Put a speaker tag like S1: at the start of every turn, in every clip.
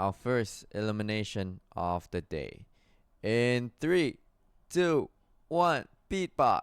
S1: our first elimination of the day. In 3, 2, 1, beatbox.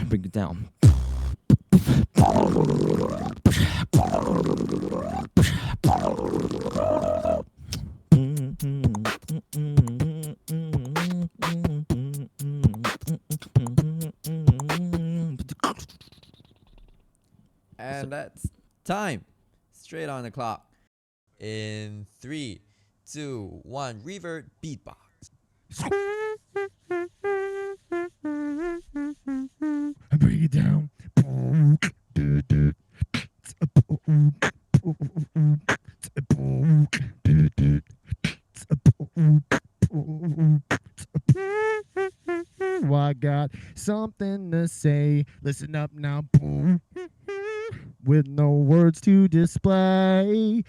S1: Bring it down. And that's time. Straight on the clock. In 3, 2, 1, Re-vert beatbox.
S2: Bring it down. I got something to say. Listen up now. With no words to display.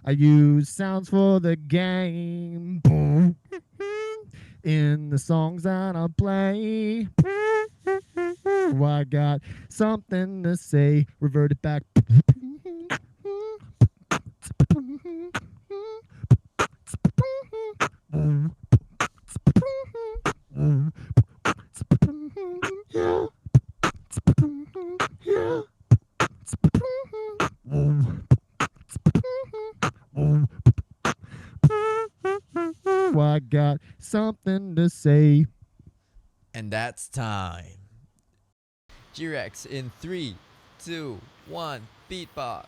S2: I use sounds for the game. In the songs that I play. I got something to say. Revert it back. I got something to say.
S1: And that's time. G-Rex in 3, 2, 1, beatbox.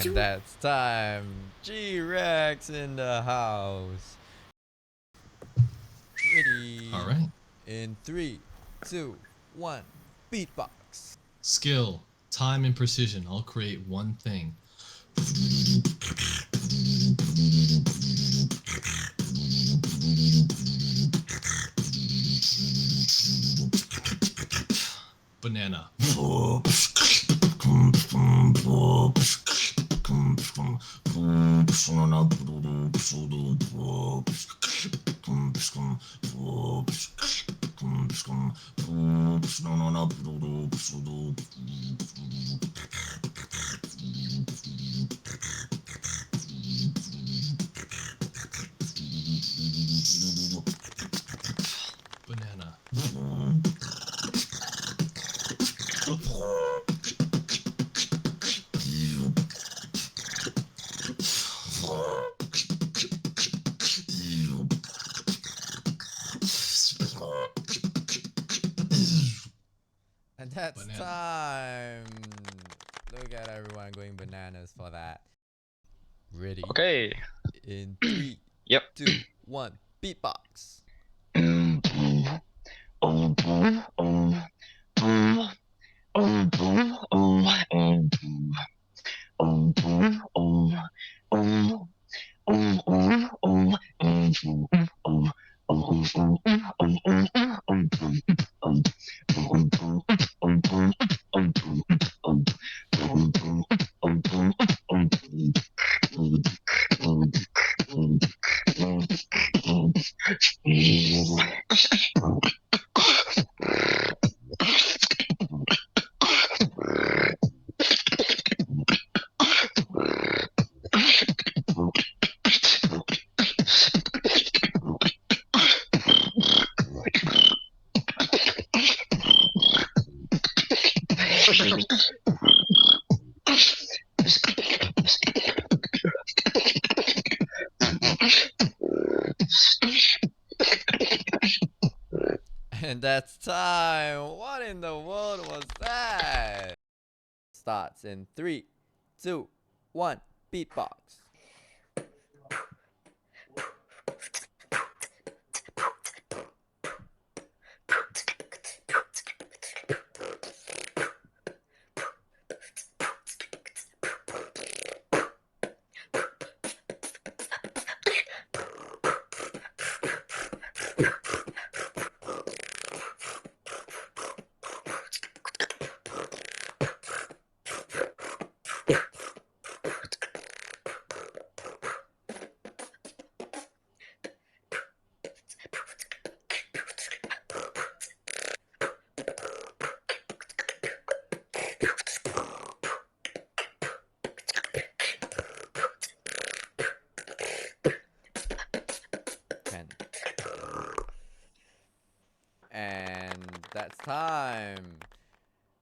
S1: And that's time. G-Rex in the house. Ready.
S3: All right.
S1: In 3, 2, 1, beatbox.
S3: Skill, time, and precision all create one thing. Banana. Banana.
S1: And that's
S3: Banana.
S1: time. Look at everyone going bananas for that. Ready.
S4: Okay.
S1: In 3,
S4: Yep.
S1: 2, 1, beatbox. And that's time. What in the world was that? Starts in 3, 2, 1. Beatbox.